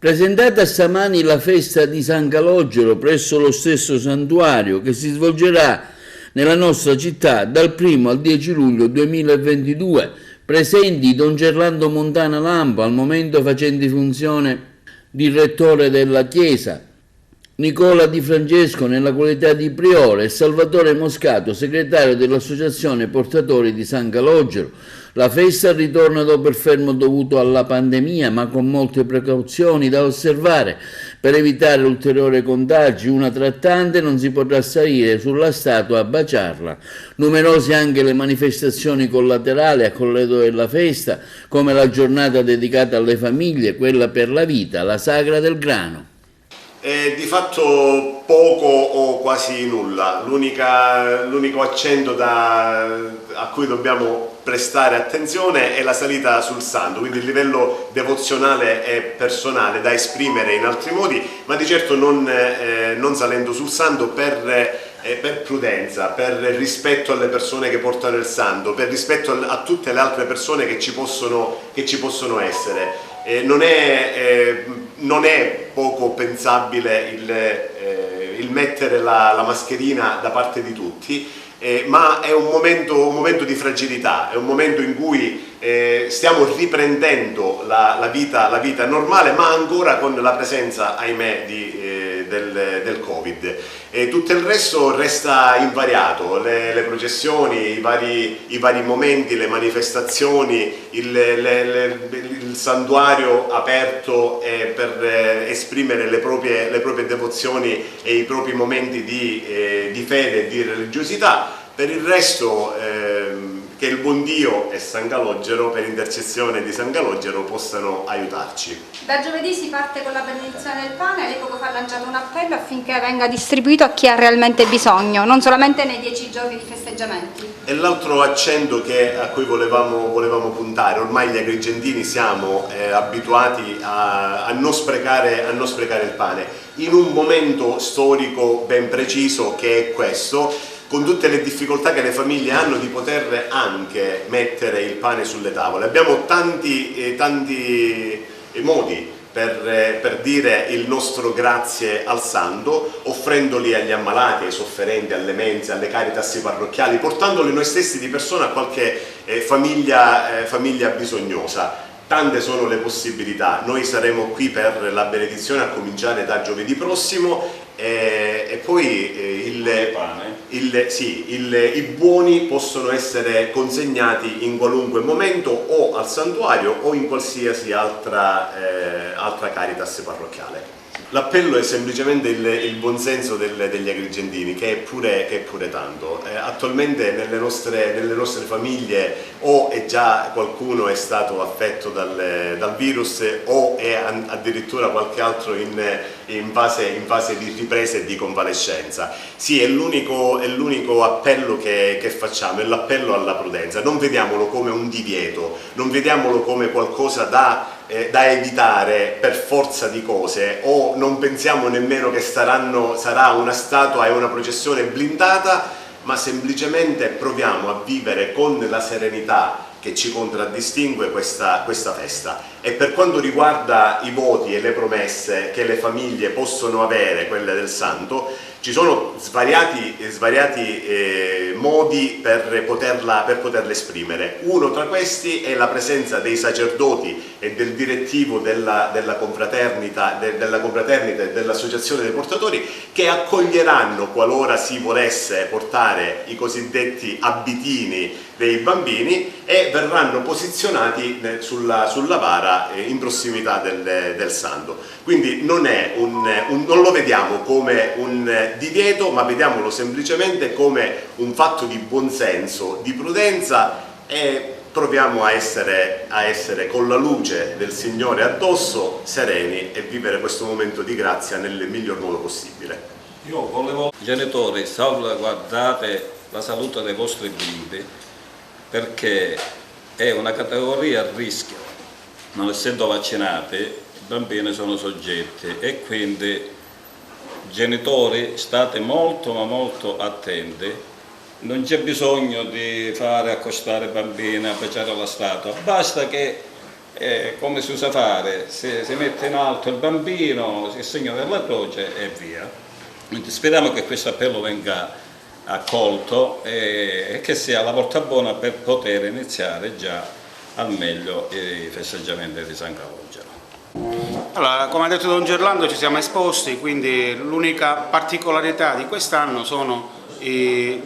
Presentata stamani la festa di San Calogero presso lo stesso santuario che si svolgerà nella nostra città dal 1 al 10 luglio 2022. Presenti Don Gerlando Montana Lampo, al momento facente funzione di rettore della chiesa, Nicola Di Francesco nella qualità di priore e Salvatore Moscato, segretario dell'Associazione Portatori di San Calogero. La festa ritorna dopo il fermo dovuto alla pandemia, ma con molte precauzioni da osservare. Per evitare ulteriori contagi, una trattante non si potrà salire sulla statua a baciarla. Numerose anche le manifestazioni collaterali a colleto della festa, come la giornata dedicata alle famiglie, quella per la vita, la sagra del grano. Di fatto poco o quasi nulla. L'unico accento a cui dobbiamo prestare attenzione è la salita sul santo, quindi il livello devozionale e personale da esprimere in altri modi, ma di certo non salendo sul santo per prudenza, per rispetto alle persone che portano il santo, per rispetto a tutte le altre persone che ci possono essere. Non è poco pensabile il mettere la mascherina da parte di tutti, ma è un momento di fragilità, è un momento in cui stiamo riprendendo la vita normale, ma ancora con la presenza, ahimè, del Covid. Tutto il resto resta invariato, le processioni, i vari momenti, le manifestazioni, il santuario aperto per esprimere le proprie devozioni e i propri momenti di fede e di religiosità. Per il resto che il buon Dio e San Calogero, per intercessione di San Calogero, possano aiutarci. Da giovedì si parte con la benedizione del pane. Lei poco fa ha lanciato un appello affinché venga distribuito a chi ha realmente bisogno, non solamente nei 10 giorni di festeggiamenti. E l'altro accento a cui volevamo puntare: ormai gli agrigentini siamo abituati a non sprecare il pane, in un momento storico ben preciso che è questo, con tutte le difficoltà che le famiglie hanno di poter anche mettere il pane sulle tavole. Abbiamo tanti modi per dire il nostro grazie al santo, offrendoli agli ammalati, ai sofferenti, alle mense, alle caritas parrocchiali, portandoli noi stessi di persona a qualche famiglia bisognosa. Tante sono le possibilità. Noi saremo qui per la benedizione a cominciare da giovedì prossimo e poi i buoni possono essere consegnati in qualunque momento o al santuario o in qualsiasi altra caritas parrocchiale. L'appello è semplicemente il buonsenso degli agrigentini, che è pure tanto. Attualmente nelle nostre famiglie o già qualcuno è stato affetto dal virus o è addirittura qualche altro in fase di ripresa e di convalescenza. Sì, è l'unico appello che facciamo, è l'appello alla prudenza. Non vediamolo come un divieto, non vediamolo come qualcosa da evitare per forza di cose, o non pensiamo nemmeno che sarà una statua e una processione blindata, ma semplicemente proviamo a vivere con la serenità che ci contraddistingue questa festa. E per quanto riguarda i voti e le promesse che le famiglie possono avere, quelle del santo, ci sono svariati modi per poterle esprimere. Uno tra questi è la presenza dei sacerdoti e del direttivo della confraternita e dell'associazione dei portatori, che accoglieranno, qualora si volesse portare i cosiddetti abitini dei bambini, e verranno posizionati sulla vara in prossimità del santo. Quindi non lo vediamo come un divieto, ma vediamolo semplicemente come un fatto di buonsenso, di prudenza, e proviamo a essere con la luce del Signore addosso, sereni, e vivere questo momento di grazia nel miglior modo possibile. Io volevo, genitori, salvaguardate la salute dei vostri bimbi, perché è una categoria a rischio. Non essendo vaccinati, i bambini sono soggetti, e quindi genitori, state molto ma molto attenti. Non c'è bisogno di fare accostare i bambini a baciare la statua, basta che come si usa fare, si mette in alto il bambino, il segno della croce e via. Quindi speriamo che questo appello venga accolto e che sia la porta buona per poter iniziare già al meglio i festeggiamenti di San Calogero. Allora, come ha detto Don Gerlando, ci siamo esposti, quindi l'unica particolarità di quest'anno sono il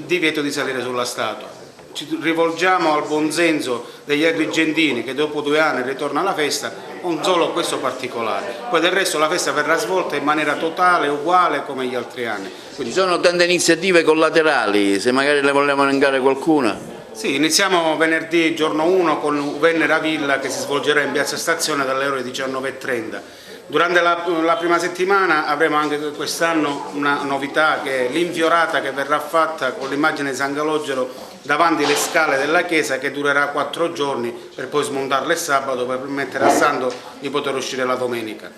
divieto di salire sulla statua. Ci rivolgiamo al buonsenso degli agrigentini che dopo 2 anni ritorna alla festa con solo questo particolare. Poi del resto la festa verrà svolta in maniera totale, uguale come gli altri anni. Ci sono tante iniziative collaterali, se magari ne vogliamo elencare qualcuna? Sì, iniziamo venerdì giorno 1 con Venera Villa che si svolgerà in Piazza Stazione dalle ore 19:30. Durante la prima settimana avremo anche quest'anno una novità, che è l'infiorata che verrà fatta con l'immagine di San Calogero davanti alle scale della chiesa, che durerà 4 giorni per poi smontarle il sabato per permettere al santo di poter uscire la domenica.